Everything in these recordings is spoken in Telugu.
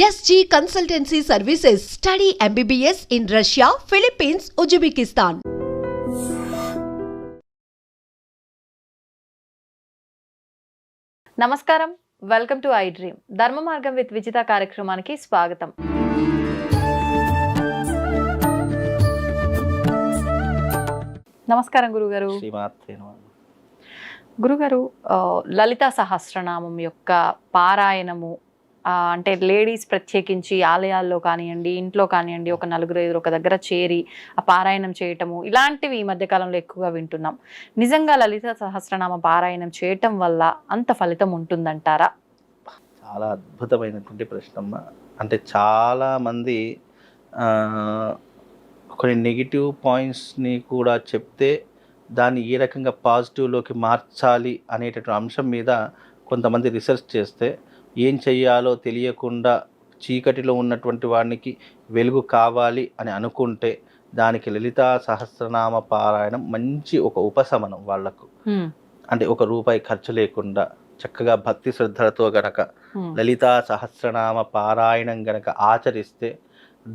SG Consultancy Services. Study MBBS in Russia, Philippines, Uzbekistan. నమస్కారం, వెల్కమ్ టు ఐ డ్రీమ్. ధర్మ మార్గం విత్ విజిత కార్యక్రమానికి స్వాగతం. నమస్కారం గురుగారు. గురుగారు, లలితా సహస్రనామం యొక్క పారాయణము అంటే లేడీస్ ప్రత్యేకించి ఆలయాల్లో కానివ్వండి, ఇంట్లో కానివ్వండి, ఒక నలుగురు ఐదుగురు ఒక దగ్గర చేరి ఆ పారాయణం చేయటము, ఇలాంటివి ఈ మధ్యకాలంలో ఎక్కువగా వింటున్నాం. నిజంగా లలిత సహస్రనామ పారాయణం చేయటం వల్ల అంత ఫలితం ఉంటుందంటారా? చాలా అద్భుతమైనటువంటి ప్రశ్నమ్మ. అంటే చాలామంది కొన్ని నెగిటివ్ పాయింట్స్ని కూడా చెప్తే దాన్ని ఏ రకంగా పాజిటివ్లోకి మార్చాలి అనేటటువంటి అంశం మీద కొంతమంది రీసెర్చ్ చేస్తే ఏం చెయ్యాలో తెలియకుండా చీకటిలో ఉన్నటువంటి వాడికి వెలుగు కావాలి అని అనుకుంటే దానికి లలితా సహస్రనామ పారాయణం మంచి ఒక ఉపశమనం వాళ్లకు. అంటే ఒక రూపాయి ఖర్చు లేకుండా చక్కగా భక్తి శ్రద్ధలతో గనక లలితా సహస్రనామ పారాయణం గనక ఆచరిస్తే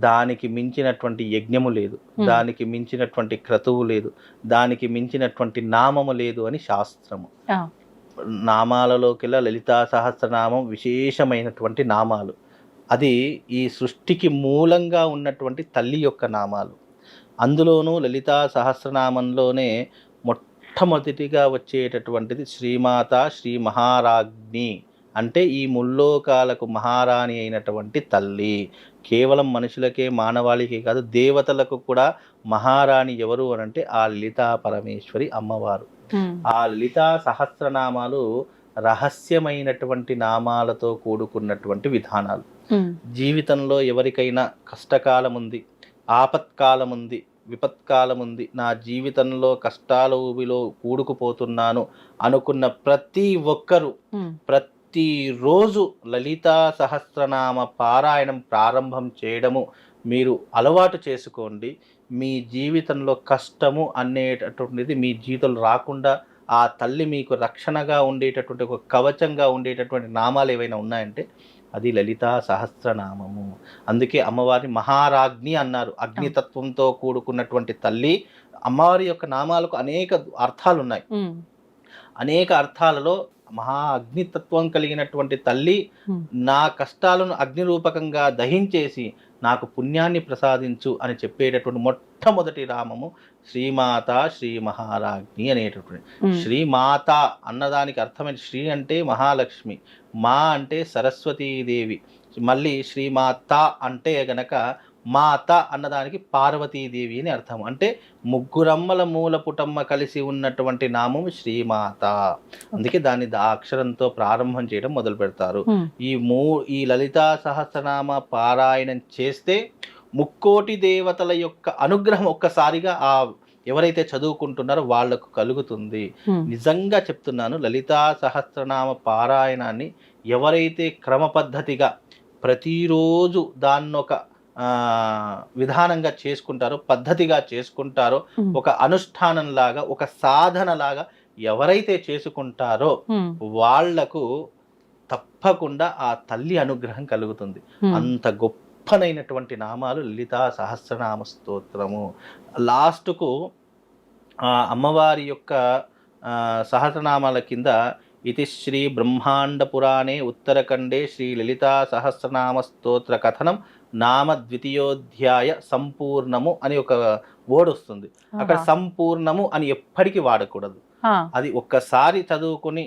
దానికి మించినటువంటి యజ్ఞము లేదు, దానికి మించినటువంటి క్రతువు లేదు, దానికి మించినటువంటి నామము లేదు అని శాస్త్రము. నామాలలోకెల్లా లలితా సహస్రనామం విశేషమైనటువంటి నామాలు. అది ఈ సృష్టికి మూలంగా ఉన్నటువంటి తల్లి యొక్క నామాలు. అందులోనూ లలితా సహస్రనామంలోనే మొట్టమొదటిగా వచ్చేటటువంటిది శ్రీమాత శ్రీ మహారాజ్ఞి. అంటే ఈ ముల్లోకాలకు మహారాణి అయినటువంటి తల్లి. కేవలం మనుషులకే మానవాళికే కాదు, దేవతలకు కూడా మహారాణి ఎవరు అనంటే ఆ లలితా పరమేశ్వరి అమ్మవారు. ఆ లలితా సహస్రనామాలు రహస్యమైనటువంటి నామాలతో కూడుకున్నటువంటి విధానాలు. జీవితంలో ఎవరికైనా కష్టకాలం ఉంది, ఆపత్కాలం ఉంది, విపత్కాలం ఉంది, నా జీవితంలో కష్టాల ఊబిలో కూడుకుపోతున్నాను అనుకున్న ప్రతి ఒక్కరూ ప్రతిరోజు లలితా సహస్రనామ పారాయణం ప్రారంభం చేయడము మీరు అలవాటు చేసుకోండి. మీ జీవితంలో కష్టము అనేటటువంటిది మీ జీవితంలో రాకుండా ఆ తల్లి మీకు రక్షణగా ఉండేటటువంటి ఒక కవచంగా ఉండేటటువంటి నామాలు ఏవైనా ఉన్నాయంటే అది లలితా సహస్రనామము. అందుకే అమ్మవారిని మహారాజ్ఞి అన్నారు. అగ్నితత్వంతో కూడుకున్నటువంటి తల్లి. అమ్మవారి యొక్క నామాలకు అనేక అర్థాలు ఉన్నాయి. అనేక అర్థాలలో మహా అగ్నితత్వం కలిగినటువంటి తల్లి నా కష్టాలను అగ్నిరూపకంగా దహించేసి నాకు పుణ్యాన్ని ప్రసాదించు అని చెప్పేటటువంటి మొట్టమొదటి నామము శ్రీమాత శ్రీ మహారాజ్ఞి అనేటటువంటి. శ్రీమాత అన్నదానికి అర్థమైన శ్రీ అంటే మహాలక్ష్మి, మా అంటే సరస్వతీదేవి, మళ్ళీ శ్రీమాత అంటే గనక మాత అన్నదానికి పార్వతీదేవి అని అర్థం. అంటే ముగ్గురమ్మల మూల పుటమ్మ కలిసి ఉన్నటువంటి నామం శ్రీమాత. అందుకే దాన్ని అక్షరంతో ప్రారంభం చేయడం మొదలు పెడతారు. ఈ లలితా సహస్రనామ పారాయణం చేస్తే ముక్కోటి దేవతల యొక్క అనుగ్రహం ఒక్కసారిగా ఆ ఎవరైతే చదువుకుంటున్నారో వాళ్లకు కలుగుతుంది. నిజంగా చెప్తున్నాను, లలితా సహస్రనామ పారాయణాన్ని ఎవరైతే క్రమ పద్ధతిగా ప్రతిరోజు దాన్నొక విధానంగా చేసుకుంటారో, పద్ధతిగా చేసుకుంటారో, ఒక అనుష్ఠానంలాగా ఒక సాధనలాగా ఎవరైతే చేసుకుంటారో వాళ్లకు తప్పకుండా ఆ తల్లి అనుగ్రహం కలుగుతుంది. అంత గొప్పనైనటువంటి నామాలు లలితా సహస్రనామ స్తోత్రము. లాస్ట్కు అమ్మవారి యొక్క సహస్రనామాల కింద ఇది శ్రీ బ్రహ్మాండ పురాణే ఉత్తరఖండే శ్రీ లలితా సహస్రనామ స్తోత్ర కథనం నామ ద్వితీయోధ్యాయ సంపూర్ణము అని ఒక వర్డ్ వస్తుంది. అక్కడ సంపూర్ణము అని ఎప్పటికీ వాడకూడదు. అది ఒక్కసారి చదువుకుని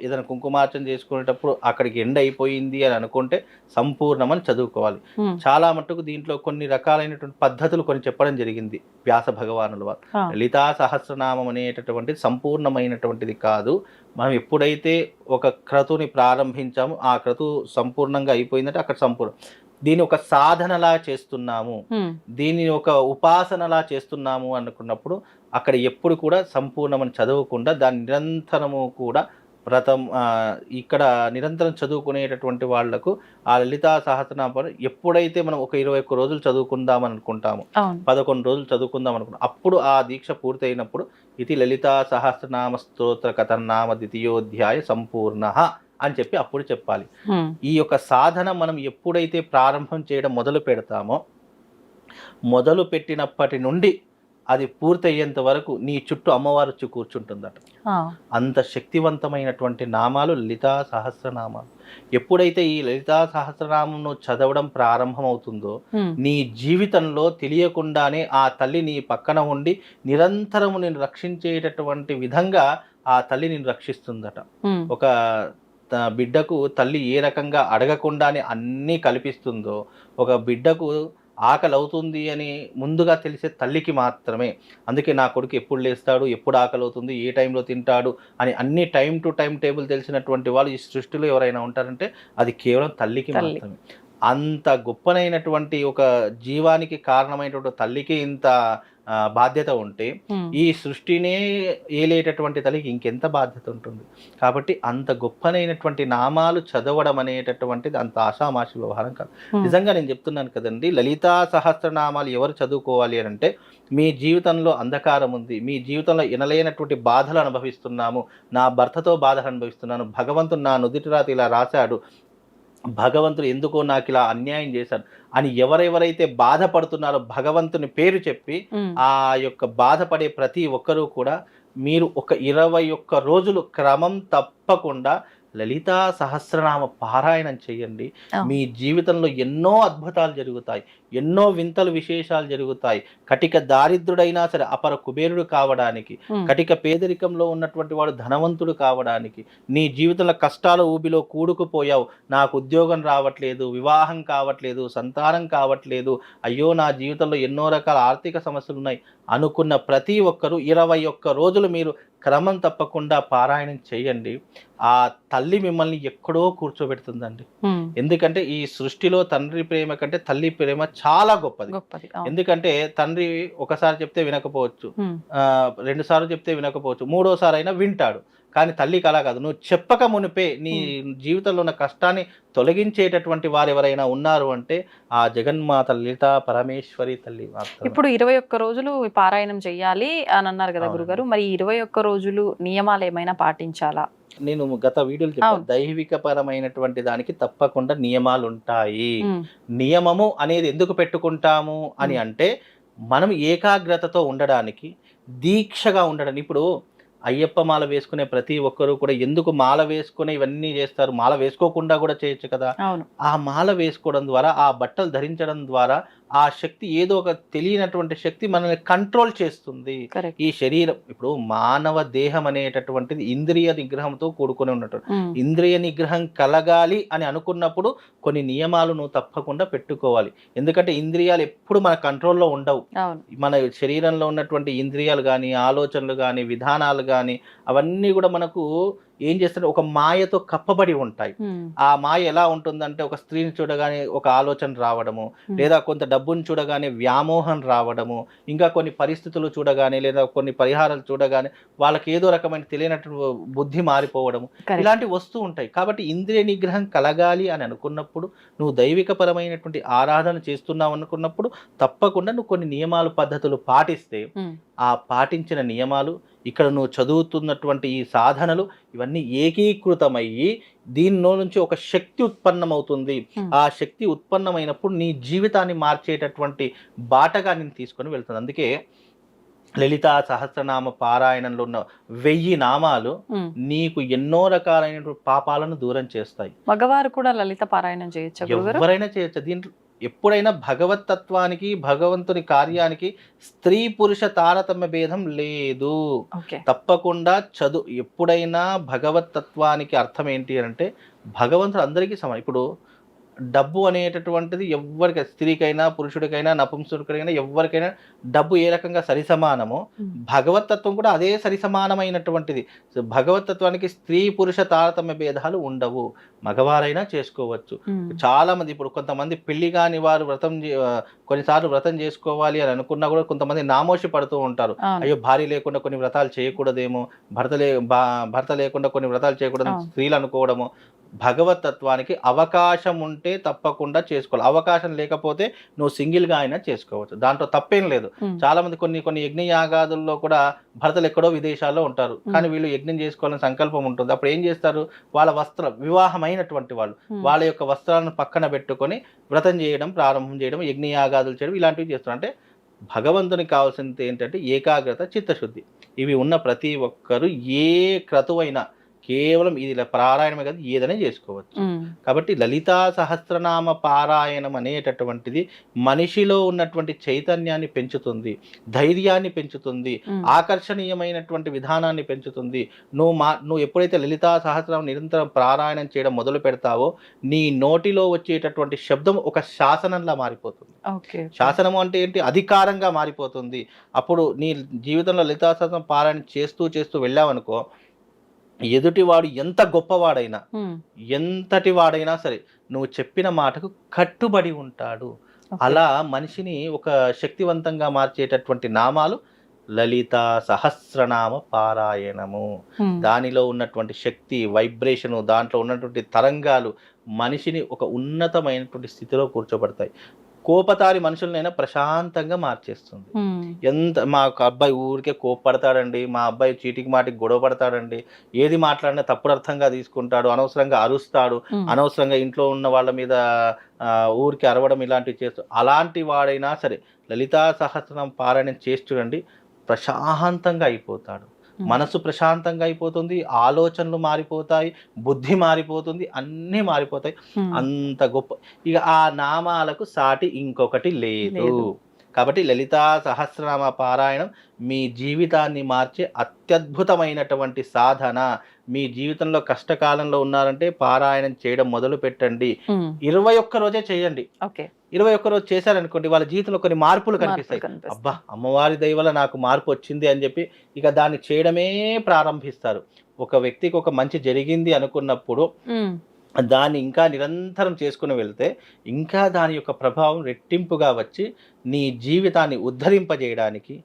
ఏదైనా కుంకుమార్చన చేసుకునేటప్పుడు అక్కడికి ఎండ్ అయిపోయింది అని అనుకుంటే సంపూర్ణమని చదువుకోవాలి. చాలా మట్టుకు దీంట్లో కొన్ని రకాలైనటువంటి పద్ధతులు కొన్ని చెప్పడం జరిగింది వ్యాస భగవానుల వారు. లలితా సహస్రనామం అనేటటువంటిది సంపూర్ణమైనటువంటిది కాదు. మనం ఎప్పుడైతే ఒక క్రతుని ప్రారంభించామో ఆ క్రతు సంపూర్ణంగా అయిపోయిందంటే అక్కడ సంపూర్ణం. దీన్ని ఒక సాధనలా చేస్తున్నాము, దీన్ని ఒక ఉపాసనలా చేస్తున్నాము అనుకున్నప్పుడు అక్కడ ఎప్పుడు కూడా సంపూర్ణమని చదవకుండా దాన్ని నిరంతరము కూడా ఇక్కడ నిరంతరం చదువుకునేటటువంటి వాళ్లకు ఆ లలితా సహస్రనామం ఎప్పుడైతే మనం ఒక 21 రోజులు చదువుకుందామని అనుకుంటాము, 11 రోజులు చదువుకుందాం అనుకుంటాం, అప్పుడు ఆ దీక్ష పూర్తయినప్పుడు ఇది లలితా సహస్రనామ స్తోత్ర కథనామ ద్వితీయోధ్యాయ సంపూర్ణ అని చెప్పి అప్పుడు చెప్పాలి. ఈ యొక్క సాధన మనం ఎప్పుడైతే ప్రారంభం చేయడం మొదలు పెడతామో, మొదలు పెట్టినప్పటి నుండి అది పూర్తయ్యేంత వరకు నీ చుట్టూ అమ్మవారు వచ్చి కూర్చుంటుందట. అంత శక్తివంతమైనటువంటి నామాలు లలితా సహస్రనామాలు. ఎప్పుడైతే ఈ లలితా సహస్రనామం చదవడం ప్రారంభమవుతుందో నీ జీవితంలో తెలియకుండానే ఆ తల్లి నీ పక్కన ఉండి నిరంతరము నేను రక్షించేటటువంటి విధంగా ఆ తల్లి నేను రక్షిస్తుందట. ఒక బిడ్డకు తల్లి ఏ రకంగా అడగకుండానే అన్నీ కల్పిస్తుందో, ఒక బిడ్డకు ఆకలి అవుతుంది అని ముందుగా తెలిసే తల్లికి మాత్రమే. అందుకే నా కొడుకు ఎప్పుడు లేస్తాడు, ఎప్పుడు ఆకలి అవుతుంది, ఏ టైంలో తింటాడు అని అన్ని టైం టు టైం టేబుల్ తెలిసినటువంటి వాళ్ళు ఈ సృష్టిలో ఎవరైనా ఉంటారంటే అది కేవలం తల్లికి మాత్రమే. అంత గొప్పనైనటువంటి ఒక జీవానికి కారణమైనటువంటి తల్లికి ఇంత బాధ్యత ఉంటే ఈ సృష్టినే ఏలేటటువంటి తల్లికి ఇంకెంత బాధ్యత ఉంటుంది. కాబట్టి అంత గొప్పనైనటువంటి నామాలు చదవడం అనేటటువంటిది అంత ఆషామాషి వ్యవహారం కాదు. నిజంగా నేను చెప్తున్నాను కదండి, లలితా సహస్రనామాలు ఎవరు చదువుకోవాలి అని అంటే, మీ జీవితంలో అంధకారం ఉంది, మీ జీవితంలో ఎనలేనటువంటి బాధలు అనుభవిస్తున్నాము, నా భర్తతో బాధలు అనుభవిస్తున్నాను, భగవంతుడు నా నుదిటి రాతి ఇలా రాశాడు, భగవంతుడు ఎందుకో నాకు ఇలా అన్యాయం చేశాడు అని ఎవరెవరైతే బాధపడుతున్నారో భగవంతుని పేరు చెప్పి ఆ యొక్క బాధపడే ప్రతి ఒక్కరూ కూడా మీరు ఒక 21 రోజులు క్రమం తప్పకుండా లలితా సహస్రనామ పారాయణం చేయండి. మీ జీవితంలో ఎన్నో అద్భుతాలు జరుగుతాయి, ఎన్నో వింతలు విశేషాలు జరుగుతాయి. కటిక దారిద్రుడైనా సరే అపర కుబేరుడు కావడానికి, కటిక పేదరికంలో ఉన్నటువంటి వాడు ధనవంతుడు కావడానికి, నీ జీవితంలో కష్టాల ఊబిలో కూడుకుపోయావు, నాకు ఉద్యోగం రావట్లేదు, వివాహం కావట్లేదు, సంతానం కావట్లేదు, అయ్యో నా జీవితంలో ఎన్నో రకాల ఆర్థిక సమస్యలు ఉన్నాయి అనుకున్న ప్రతి ఒక్కరూ 21 రోజులు మీరు క్రమం తప్పకుండా పారాయణం చేయండి. ఆ తల్లి మిమ్మల్ని ఎక్కడో కూర్చోబెడుతుందండి. ఎందుకంటే ఈ సృష్టిలో తండ్రి ప్రేమ కంటే తల్లి ప్రేమ చాలా గొప్పది. ఎందుకంటే తండ్రి ఒకసారి చెప్తే వినకపోవచ్చు, 2 సార్లు చెప్తే వినకపోవచ్చు, 3వ సారి అయినా వింటాడు. కానీ తల్లికి అలా కాదు. నువ్వు చెప్పక మునిపే నీ జీవితంలో ఉన్న కష్టాన్ని తొలగించేటటువంటి వారు ఎవరైనా ఉన్నారు అంటే ఆ జగన్మాత లలితా పరమేశ్వరి తల్లి. ఇప్పుడు 21 రోజులు పారాయణం చెయ్యాలి అని అన్నారు కదా గురుగారు, మరి 21 రోజులు నియమాలు ఏమైనా పాటించాలా? నేను గత వీడియోలు చెప్పాను, దైవిక పరమైనటువంటి దానికి తప్పకుండా నియమాలు ఉంటాయి. నియమము అనేది ఎందుకు పెట్టుకుంటాము అని అంటే, మనం ఏకాగ్రతతో ఉండడానికి, దీక్షగా ఉండడానికి. ఇప్పుడు అయ్యప్ప మాల వేసుకునే ప్రతి ఒక్కరూ కూడా ఎందుకు మాల వేసుకునే ఇవన్నీ చేస్తారు? మాల వేసుకోకుండా కూడా చేయొచ్చు కదా. ఆ మాల వేసుకోవడం ద్వారా, ఆ బట్టలు ధరించడం ద్వారా ఆ శక్తి, ఏదో ఒక తెలియనటువంటి శక్తి మనల్ని కంట్రోల్ చేస్తుంది. ఈ శరీరం, ఇప్పుడు మానవ దేహం అనేటటువంటిది ఇంద్రియ నిగ్రహంతో కూడుకొని ఉన్నట్టు. ఇంద్రియ నిగ్రహం కలగాలి అని అనుకున్నప్పుడు కొన్ని నియమాలు నువ్వు తప్పకుండా పెట్టుకోవాలి. ఎందుకంటే ఇంద్రియాలు ఎప్పుడు మన కంట్రోల్లో ఉండవు. మన శరీరంలో ఉన్నటువంటి ఇంద్రియాలు కానీ, ఆలోచనలు కానీ, విధానాలు కానీ, అవన్నీ కూడా మనకు ఏం చేస్తారు, ఒక మాయతో కప్పబడి ఉంటాయి. ఆ మాయ ఎలా ఉంటుందంటే, ఒక స్త్రీని చూడగానే ఒక ఆలోచన రావడము, లేదా కొంత డబ్బుని చూడగానే వ్యామోహం రావడము, ఇంకా కొన్ని పరిస్థితులు చూడగానే లేదా కొన్ని పరిహారాలు చూడగానే వాళ్ళకి ఏదో రకమైన తెలియనట్టు బుద్ధి మారిపోవడము, ఇలాంటివి వస్తూ ఉంటాయి. కాబట్టి ఇంద్రియ నిగ్రహం కలగాలి అని అనుకున్నప్పుడు, నువ్వు దైవిక పరమైనటువంటి ఆరాధన చేస్తున్నావు అనుకున్నప్పుడు తప్పకుండా నువ్వు కొన్ని నియమాలు, పద్ధతులు పాటిస్తే, ఆ పాటించిన నియమాలు, ఇక్కడ నువ్వు చదువుతున్నటువంటి ఈ సాధనలు, ఇవన్నీ ఏకీకృతమయ్యి దీనిలో నుంచి ఒక శక్తి ఉత్పన్నమవుతుంది. ఆ శక్తి ఉత్పన్నమైనప్పుడు నీ జీవితాన్ని మార్చేటటువంటి బాటగా నేను తీసుకొని వెళ్తుంది. అందుకే లలితా సహస్రనామ పారాయణంలో ఉన్న 1000 నామాలు నీకు ఎన్నో రకాలైన పాపాలను దూరం చేస్తాయి. మగవారు కూడా లలిత పారాయణం చేయొచ్చు, ఎవరైనా చేయొచ్చు. దీంట్లో ఎప్పుడైనా భగవత్ తత్వానికి, భగవంతుని కార్యానికి స్త్రీ పురుష తారతమ్య భేదం లేదు. తప్పకుండా ఎప్పుడైనా భగవత్ తత్వానికి అర్థం ఏంటి అంటే, భగవంతుడు అందరికీ సమానం. ఇప్పుడు డబ్బు అనేటటువంటిది ఎవరికి, స్త్రీకైనా పురుషుడికైనా నపుంసకుడికైనా ఎవరికైనా డబ్బు ఏ రకంగా సరిసమానమో, భగవతత్వం కూడా అదే సరిసమానమైనటువంటిది. భగవతత్వానికి స్త్రీ పురుష తారతమ్య భేదాలు ఉండవు. మగవారైనా చేసుకోవచ్చు. చాలా మంది ఇప్పుడు కొంతమంది పెళ్లి కాని వారు కొన్నిసార్లు వ్రతం చేసుకోవాలి అని అనుకున్నా కూడా కొంతమంది నామోషి పడుతూ ఉంటారు. అయ్యో భార్య లేకుండా కొన్ని వ్రతాలు చేయకూడదేమో, భర్త లేకుండా కొన్ని వ్రతాలు చేయకూడదు స్త్రీలు అనుకోవడము. భగవతత్వానికి అవకాశం ఉంటే తప్పకుండా చేసుకోవాలి. అవకాశం లేకపోతే నువ్వు సింగిల్గా అయినా చేసుకోవచ్చు, దాంట్లో తప్పేం లేదు. చాలా మంది కొన్ని యజ్ఞ యాగాదుల్లో కూడా భర్తలు ఎక్కడో విదేశాల్లో ఉంటారు, కానీ వీళ్ళు యజ్ఞం చేసుకోవాలని సంకల్పం ఉంటుంది. అప్పుడు ఏం చేస్తారు, వాళ్ళ వివాహమైనటువంటి వాళ్ళు వాళ్ళ యొక్క వస్త్రాలను పక్కన పెట్టుకొని వ్రతం చేయడం ప్రారంభం చేయడం, యజ్ఞ యాగాదులు చేయడం ఇలాంటివి చేస్తారు. అంటే భగవంతునికి కావాల్సింది ఏంటంటే ఏకాగ్రత, చిత్తశుద్ధి. ఇవి ఉన్న ప్రతి ఒక్కరు ఏ క్రతువైనా కేవలం ఇది పారాయణమే కాదు ఏదైనా చేసుకోవచ్చు. కాబట్టి లలితా సహస్రనామ పారాయణం అనేటటువంటిది మనిషిలో ఉన్నటువంటి చైతన్యాన్ని పెంచుతుంది, ధైర్యాన్ని పెంచుతుంది, ఆకర్షణీయమైనటువంటి విధానాన్ని పెంచుతుంది. నువ్వు ఎప్పుడైతే లలితా సహస్రనామం నిరంతరం పారాయణం చేయడం మొదలు పెడతావో నీ నోటిలో వచ్చేటటువంటి శబ్దం ఒక శాసనంలా మారిపోతుంది. శాసనము అంటే ఏంటి, అధికారంగా మారిపోతుంది. అప్పుడు నీ జీవితంలో లలితా సహస్రనామం పారాయణం చేస్తూ వెళ్ళావనుకో, ఎదుటివాడు ఎంత గొప్పవాడైనా ఎంతటి వాడైనా సరే నువ్వు చెప్పిన మాటకు కట్టుబడి ఉంటాడు. అలా మనిషిని ఒక శక్తివంతంగా మార్చేటటువంటి నామాలు లలితా సహస్రనామ పారాయణము. దానిలో ఉన్నటువంటి శక్తి, వైబ్రేషను, దాంట్లో ఉన్నటువంటి తరంగాలు మనిషిని ఒక ఉన్నతమైనటువంటి స్థితిలో కూర్చోబడతాయి. కోపతారి మనుషులనైనా ప్రశాంతంగా మార్చేస్తుంది. మా అబ్బాయి ఊరికే కోపడతాడండి, మా అబ్బాయి చీటికి మాటికి గొడవ పడతాడండి, ఏది మాట్లాడినా తప్పుడు అర్థంగా తీసుకుంటాడు, అనవసరంగా అరుస్తాడు, అనవసరంగా ఇంట్లో ఉన్న వాళ్ళ మీద ఊరికి అరవడం ఇలాంటివి చేస్తూ, అలాంటి వాడైనా సరే లలితా సహస్రనామ పారాయణం చేసి చూడండి, ప్రశాంతంగా అయిపోతాడు. మనసు ప్రశాంతంగా అయిపోతుంది, ఆలోచనలు మారిపోతాయి, బుద్ధి మారిపోతుంది, అన్నీ మారిపోతాయి. అంత గొప్ప, ఇక ఆ నామాలకు సాటి ఇంకొకటి లేదు. కాబట్టి లలితా సహస్రనామ పారాయణం మీ జీవితాన్ని మార్చే అత్యద్భుతమైనటువంటి సాధన. మీ జీవితంలో కష్టకాలంలో ఉన్నారంటే పారాయణం చేయడం మొదలు పెట్టండి. 21 రోజే చేయండి. 21 రోజు చేశారనుకోండి, వాళ్ళ జీవితంలో కొన్ని మార్పులు కనిపిస్తాయి. అబ్బా, అమ్మవారి దయ వల్ల నాకు మార్పు వచ్చింది అని చెప్పి ఇక దాన్ని చేయడమే ప్రారంభిస్తారు. ఒక వ్యక్తికి ఒక మంచి జరిగింది అనుకున్నప్పుడు దాన్ని ఇంకా నిరంతరం చేసుకుని వెళ్తే ఇంకా దాని యొక్క ప్రభావం రెట్టింపుగా వచ్చి నీ జీవితాన్ని ఉద్ధరింపజేయడానికి,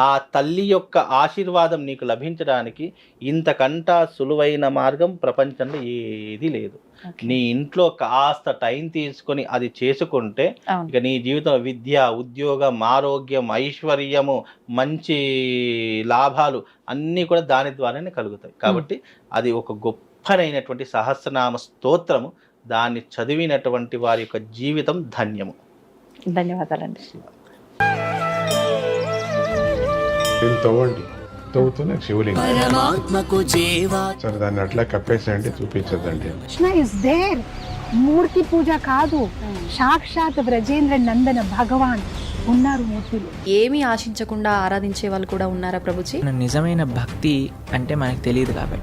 ఆ తల్లి యొక్క ఆశీర్వాదం నీకు లభించడానికి ఇంతకంటా సులువైన మార్గం ప్రపంచంలో ఏది లేదు. నీ ఇంట్లో కాస్త టైం తీసుకొని అది చేసుకుంటే ఇక నీ జీవితంలో విద్య, ఉద్యోగం, ఆరోగ్యం, ఐశ్వర్యము, మంచి లాభాలు అన్నీ కూడా దాని ద్వారానే కలుగుతాయి. కాబట్టి అది ఒక గొప్పనైనటువంటి సహస్రనామ స్తోత్రము. దాన్ని చదివినటువంటి వారి యొక్క జీవితం ధన్యము. ధన్యవాదాలండి. తవ్వుతూనే శివలింగం సరే దాన్ని అట్లా కప్పేసేయండి, చూపించదండి. Krishna is there. మూర్తి పూజ కాదు, సాక్షాత్ బ్రజేంద్ర నందన భగవాన్ ఉన్నారు మూర్తిలో. ఏమీ ఆశించకుండా ఆరాధించే వాళ్ళు కూడా ఉన్నారా ప్రభుజీ? నిజమైన భక్తి అంటే మనకు తెలియదు కాబట్టి